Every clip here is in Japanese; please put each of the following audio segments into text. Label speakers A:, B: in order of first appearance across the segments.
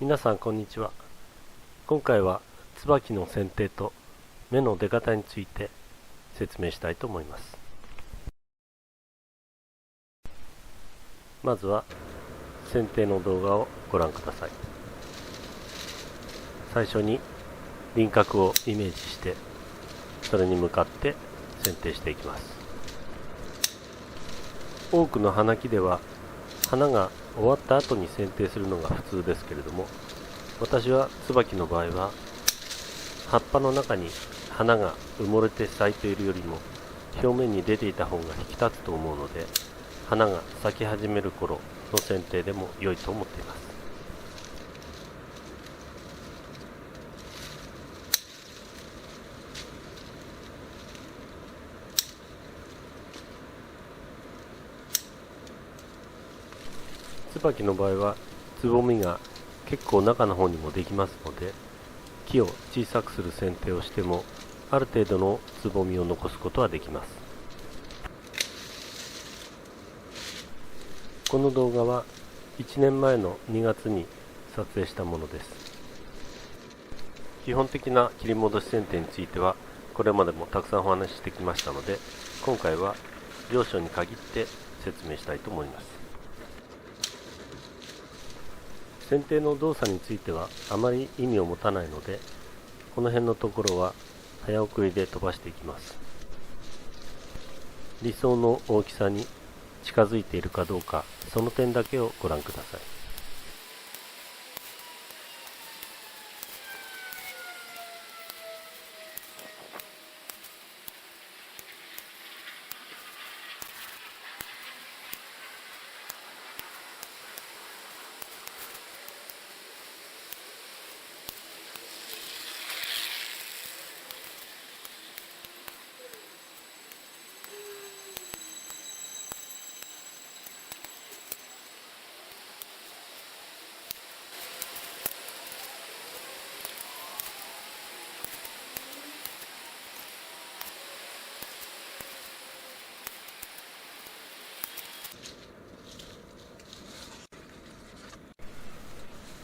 A: 皆さんこんにちは。今回は椿の剪定と芽の出方について説明したいと思います。まずは剪定の動画をご覧ください。最初に輪郭をイメージしてそれに向かって剪定していきます。多くの花木では花が終わった後に剪定するのが普通ですけれども、私は椿の場合は葉っぱの中に花が埋もれて咲いているよりも表面に出ていた方が引き立つと思うので、花が咲き始める頃の剪定でも良いと思っています。椿の場合はつぼみが結構中の方にもできますので、木を小さくする剪定をしてもある程度のつぼみを残すことはできます。この動画は1年前の2月に撮影したものです。基本的な切り戻し剪定についてはこれまでもたくさんお話ししてきましたので、今回は要所に限って説明したいと思います。剪定の動作についてはあまり意味を持たないので、この辺のところは早送りで飛ばしていきます。理想の大きさに近づいているかどうか、その点だけをご覧ください。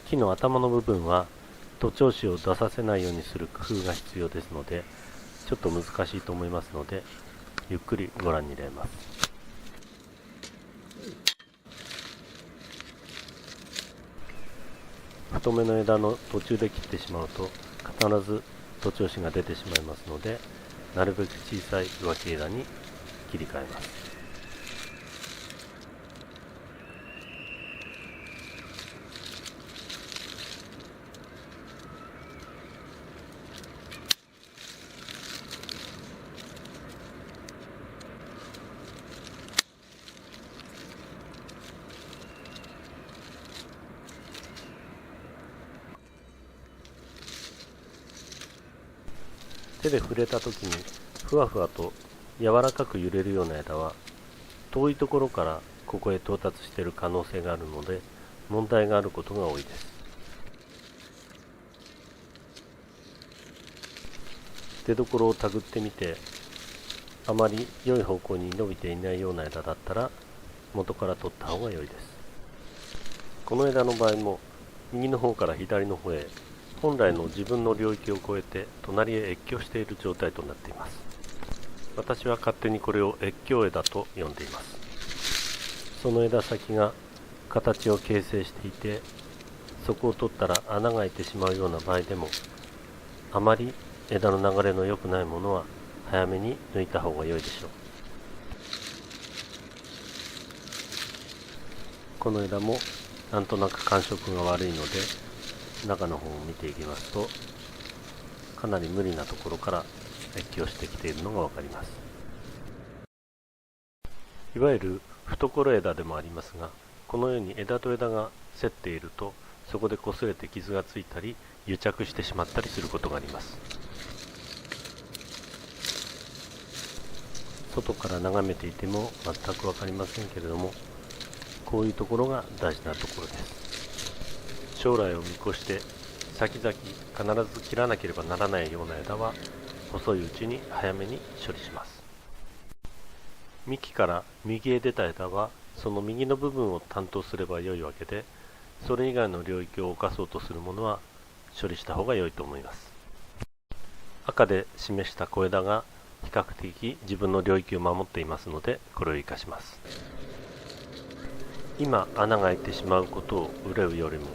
A: 木の頭の部分は徒長枝を出させないようにする工夫が必要ですので、ちょっと難しいと思いますので、ゆっくりご覧に入れます。太めの枝の途中で切ってしまうと必ず徒長枝が出てしまいますので、なるべく小さい浮き枝に切り替えます。手で触れた時にふわふわと柔らかく揺れるような枝は遠いところからここへ到達している可能性があるので、問題があることが多いです。出どころを手繰ってみて、あまり良い方向に伸びていないような枝だったら元から取った方が良いです。この枝の場合も右の方から左の方へ本来の自分の領域を越えて隣へ越境している状態となっています。私は勝手にこれを越境枝と呼んでいます。その枝先が形を形成していて、そこを取ったら穴が開いてしまうような場合でも、あまり枝の流れの良くないものは早めに抜いた方が良いでしょう。この枝もなんとなく感触が悪いので、中の方を見ていきますと、かなり無理なところから越境してきているのがわかります。いわゆる懐枝でもありますが、このように枝と枝が競っていると、そこで擦れて傷がついたり癒着してしまったりすることがあります。外から眺めていても全く分かりませんけれども、こういうところが大事なところです。将来を見越して先々必ず切らなければならないような枝は細いうちに早めに処理します。幹から右へ出た枝はその右の部分を担当すれば良いわけで、それ以外の領域を侵そうとするものは処理した方が良いと思います。赤で示した小枝が比較的自分の領域を守っていますので、これを生かします。今穴が開いてしまうことを憂うよりも、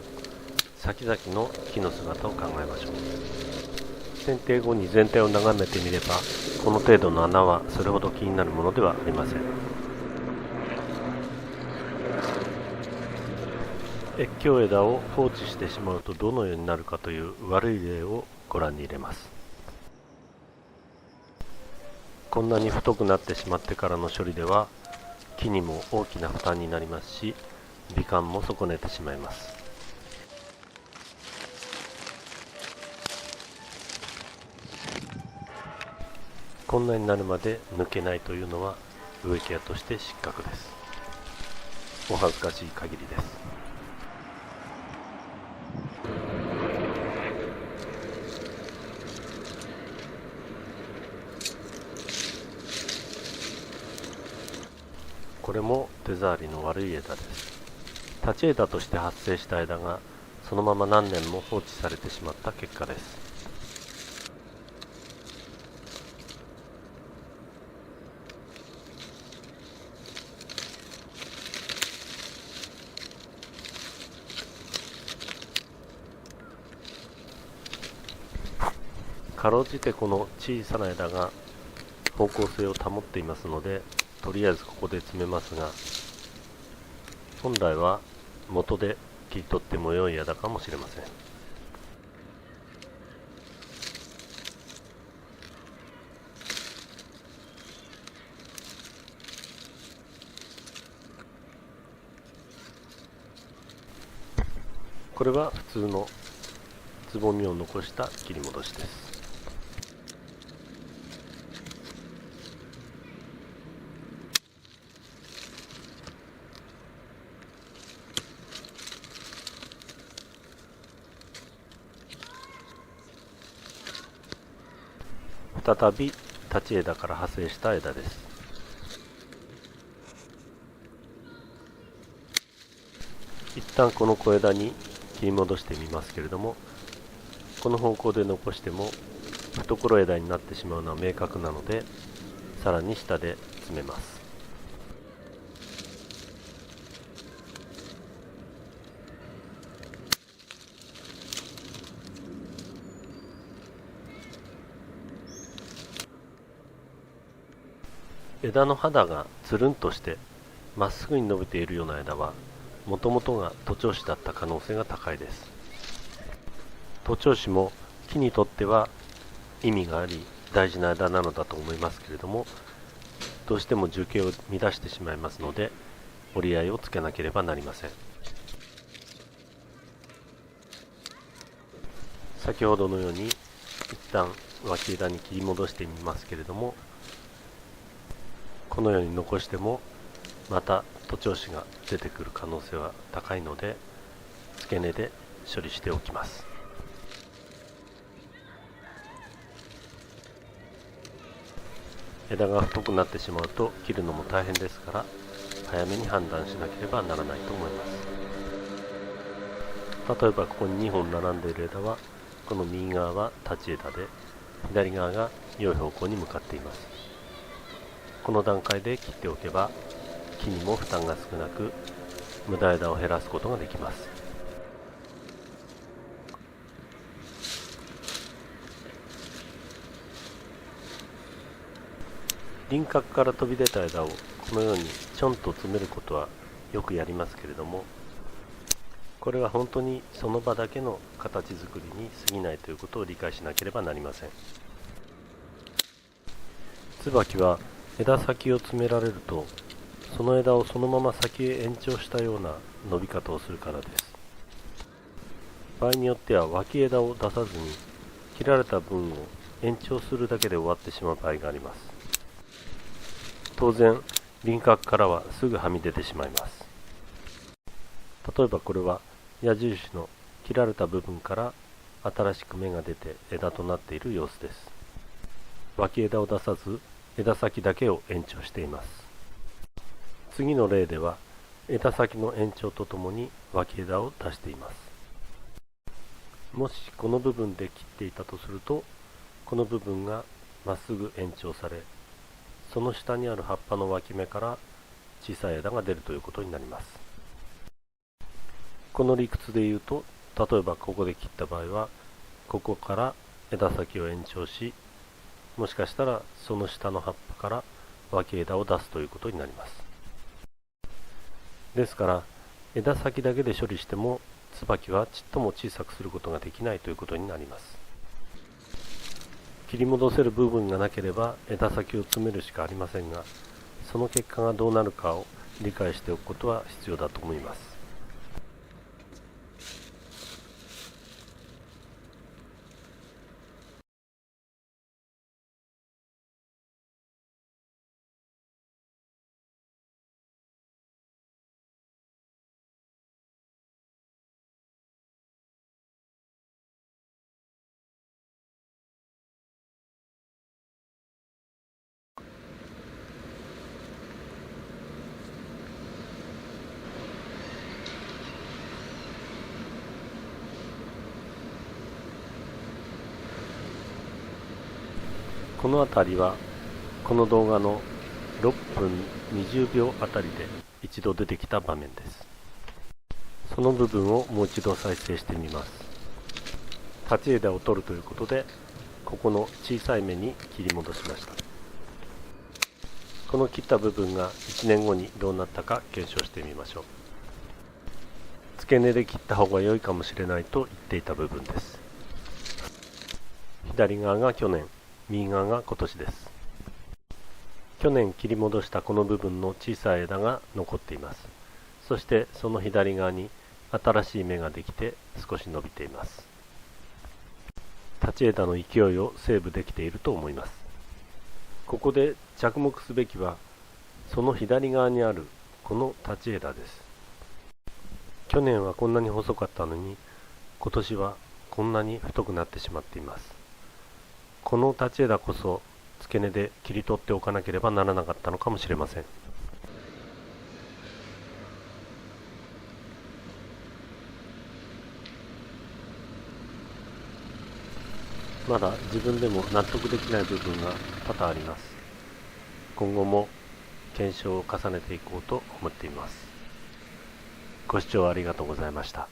A: 先々の木の姿を考えましょう。剪定後に全体を眺めてみれば、この程度の穴はそれほど気になるものではありません。越境枝を放置してしまうとどのようになるかという悪い例をご覧に入れます。こんなに太くなってしまってからの処理では、木にも大きな負担になりますし、美観も損ねてしまいます。こんなになるまで抜けないというのは植木屋として失格です。お恥ずかしい限りです。これも手触りの悪い枝です。立ち枝として発生した枝がそのまま何年も放置されてしまった結果です。かろうじてこの小さな枝が方向性を保っていますので、とりあえずここで詰めますが、本来は元で切り取っても良い枝かもしれません。これは普通のつぼみを残した切り戻しです。再び立ち枝から派生した枝です。一旦この小枝に切り戻してみますけれども、この方向で残しても懐枝になってしまうのは明確なので、さらに下で詰めます。枝の肌がつるんとしてまっすぐに伸びているような枝は、もともとが徒長枝だった可能性が高いです。徒長枝も木にとっては意味があり大事な枝なのだと思いますけれども、どうしても樹形を乱してしまいますので、折り合いをつけなければなりません。先ほどのように一旦脇枝に切り戻してみますけれども、このように残してもまた徒長枝が出てくる可能性は高いので、付け根で処理しておきます。枝が太くなってしまうと切るのも大変ですから、早めに判断しなければならないと思います。例えばここに2本並んでいる枝は、この右側は立ち枝で、左側が良い方向に向かっています。この段階で切っておけば木にも負担が少なく、無駄枝を減らすことができます。輪郭から飛び出た枝をこのようにちょんと詰めることはよくやりますけれども、これは本当にその場だけの形作りに過ぎないということを理解しなければなりません。椿は枝先を詰められると、その枝をそのまま先へ延長したような伸び方をするからです。場合によっては脇枝を出さずに切られた分を延長するだけで終わってしまう場合があります。当然輪郭からはすぐはみ出てしまいます。例えばこれは矢印の切られた部分から新しく芽が出て枝となっている様子です。脇枝を出さず枝先だけを延長しています。次の例では枝先の延長とともに脇枝を出しています。もしこの部分で切っていたとすると、この部分がまっすぐ延長され、その下にある葉っぱの脇芽から小さい枝が出るということになります。この理屈で言うと、例えばここで切った場合は、ここから枝先を延長し、もしかしたらその下の葉っぱから脇枝を出すということになります。ですから、枝先だけで処理しても椿はちっとも小さくすることができないということになります。切り戻せる部分がなければ枝先を詰めるしかありませんが、その結果がどうなるかを理解しておくことは必要だと思います。この辺りはこの動画の6分20秒あたりで一度出てきた場面です。その部分をもう一度再生してみます。立ち枝を取るということで、ここの小さい目に切り戻しました。この切った部分が1年後にどうなったか検証してみましょう。付け根で切った方が良いかもしれないと言っていた部分です。左側が去年、右側が今年です。去年切り戻したこの部分の小さい枝が残っています。そしてその左側に新しい芽ができて少し伸びています。立ち枝の勢いをセーブできていると思います。ここで着目すべきは、その左側にあるこの立ち枝です。去年はこんなに細かったのに、今年はこんなに太くなってしまっています。この立ち枝こそ付け根で切り取っておかなければならなかったのかもしれません。まだ自分でも納得できない部分が多々あります。今後も検証を重ねていこうと思っています。ご視聴ありがとうございました。